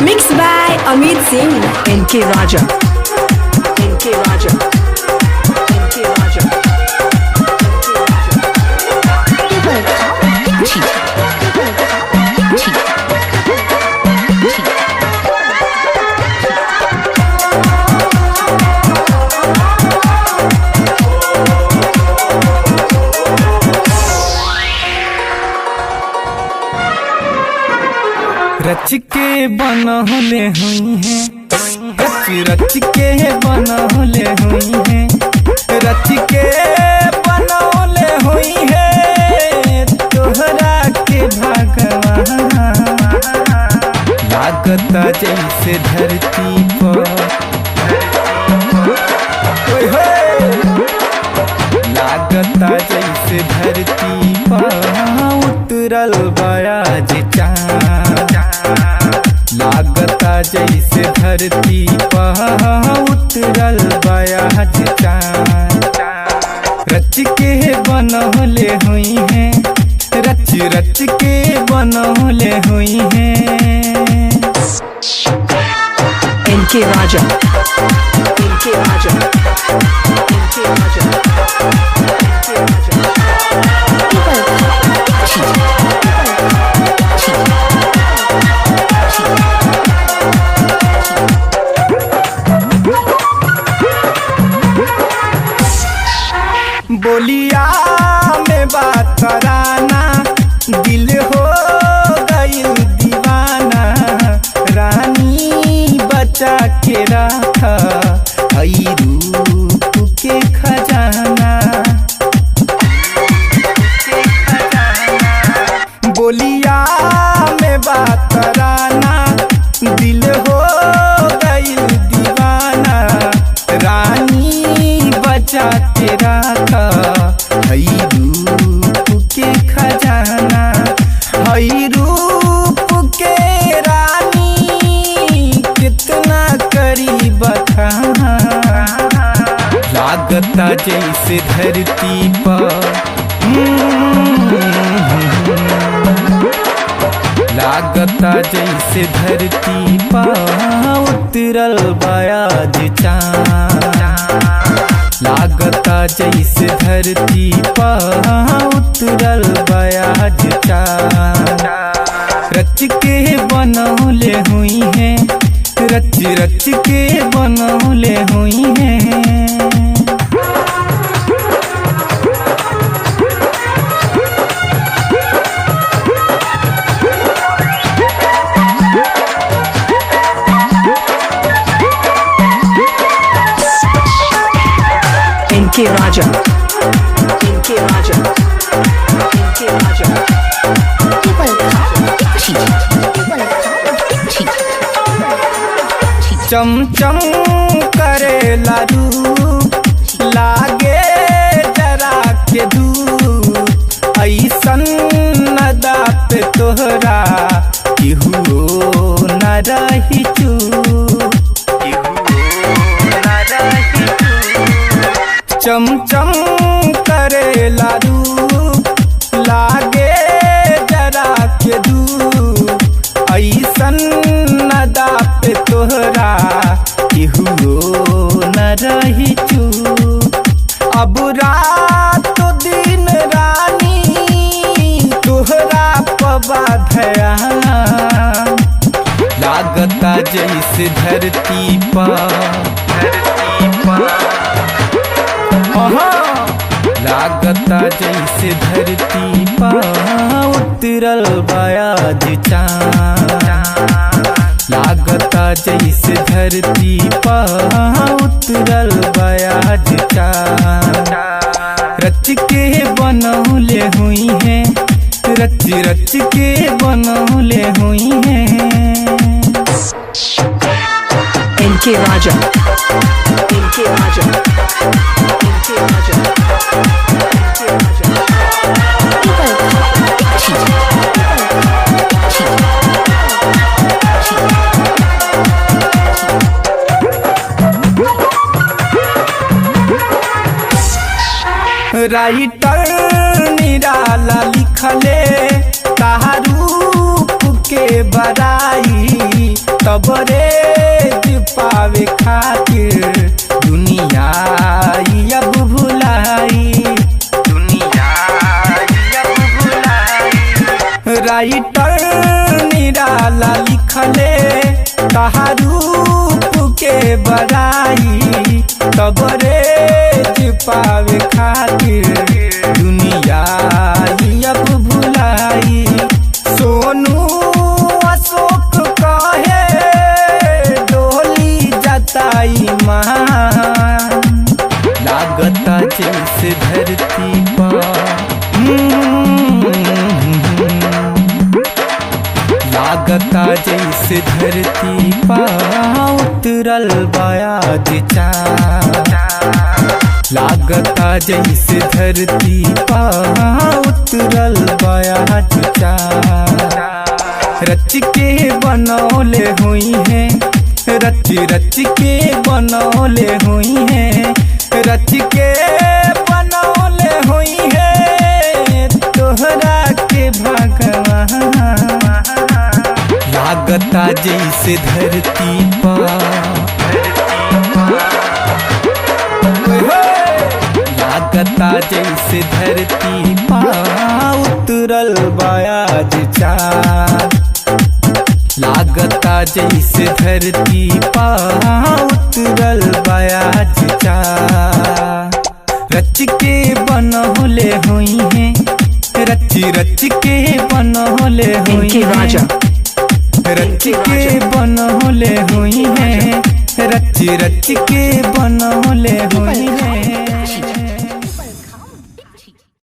Mixed by Amit Singh. NK Raja. NK Raja. NK Raja. रच के बनौले हुई हैं, रच के बनौले हुई हैं, रच के बनौले हुई हैं तोहरा के भगवान। लागता जैसे धरती पर लागता जैसे धरती पर उतरल बयाज चाँद। लागता जैसे धरती पर उतरल बयाज चाँद। रच के बनौले हुई हैं, रच रच के बनौले हुई हैं। NK Raja. NK Raja. NK Raja. NK Raja. बोलिया में बात कराना, दिल हो गई दीवाना। रानी बचा के रखा हई रूप के खजाना। बोलिया में बात कराना, दिल हो गई दीवाना। रानी बचा के रखा हई रूप के खजाना। हई रूप के रानी कितना करी बखान। लागता जैसे धरती पर लागता जैसे धरती पर उतरल बयाज चाँद। लागता जैसे धरती पर उतरल बयाज चाँद। रच के बनौले हुई हैं, रच रच के बनौले हुई हैं। NK Raja. NK Raja. NK Raja. चमचम करेला रूप, लागे जरा के धूप। ऐसन नदा पे तोहरा केहू न रही चूप। चमचम करेला रूप, लागे जरा के धूप। ऐसन नदा पे तोहरा केहू न रही चूप। अब रात दिन रानी तोहरा पबा ध्यान। लागता जैसे धरती पर लागता जैसे धरती पर उतरल बयाज चाँद। लागता जैसे धरती पर उतरल बयाज चाँद। रच के बनौले हुई हैं, रच रच के बनौले हुई हैं। NK Raja. NK Raja. NK Raja. NK Raja. Writer निराला लिखले तारूप के बड़ाई। तबरे पावे खातिर दुनिया अब भुलाई, दुनिया अब भुलाई। राइटर निराला लिखले कहा रूप के बड़ाई, तबरे पावे खातिर दुनिया अब भुलाई। सोनू अशोक कहे डोली जताई मान, लागता जैसे धरती पर लागता जैसे धरती पर उतरल बयाज चाँद, लागता जैसे धरती पर उतरल बयाज चाँद। रच के बनौले हुई है, रच रच के बनौले हुई है, रच के बनौले हुई है तोहरा के भगवान। लागता जैसे धरती पर लागता जैसे धरती पर उतरल बयाज चाँद, लागता जैसे धरती पर उतरल बयाज चाँद। रच के बनौले हुई है, रच रच के बनौले हुई है, रच के बनौले हुई है, रच रच के बनौले हुई है।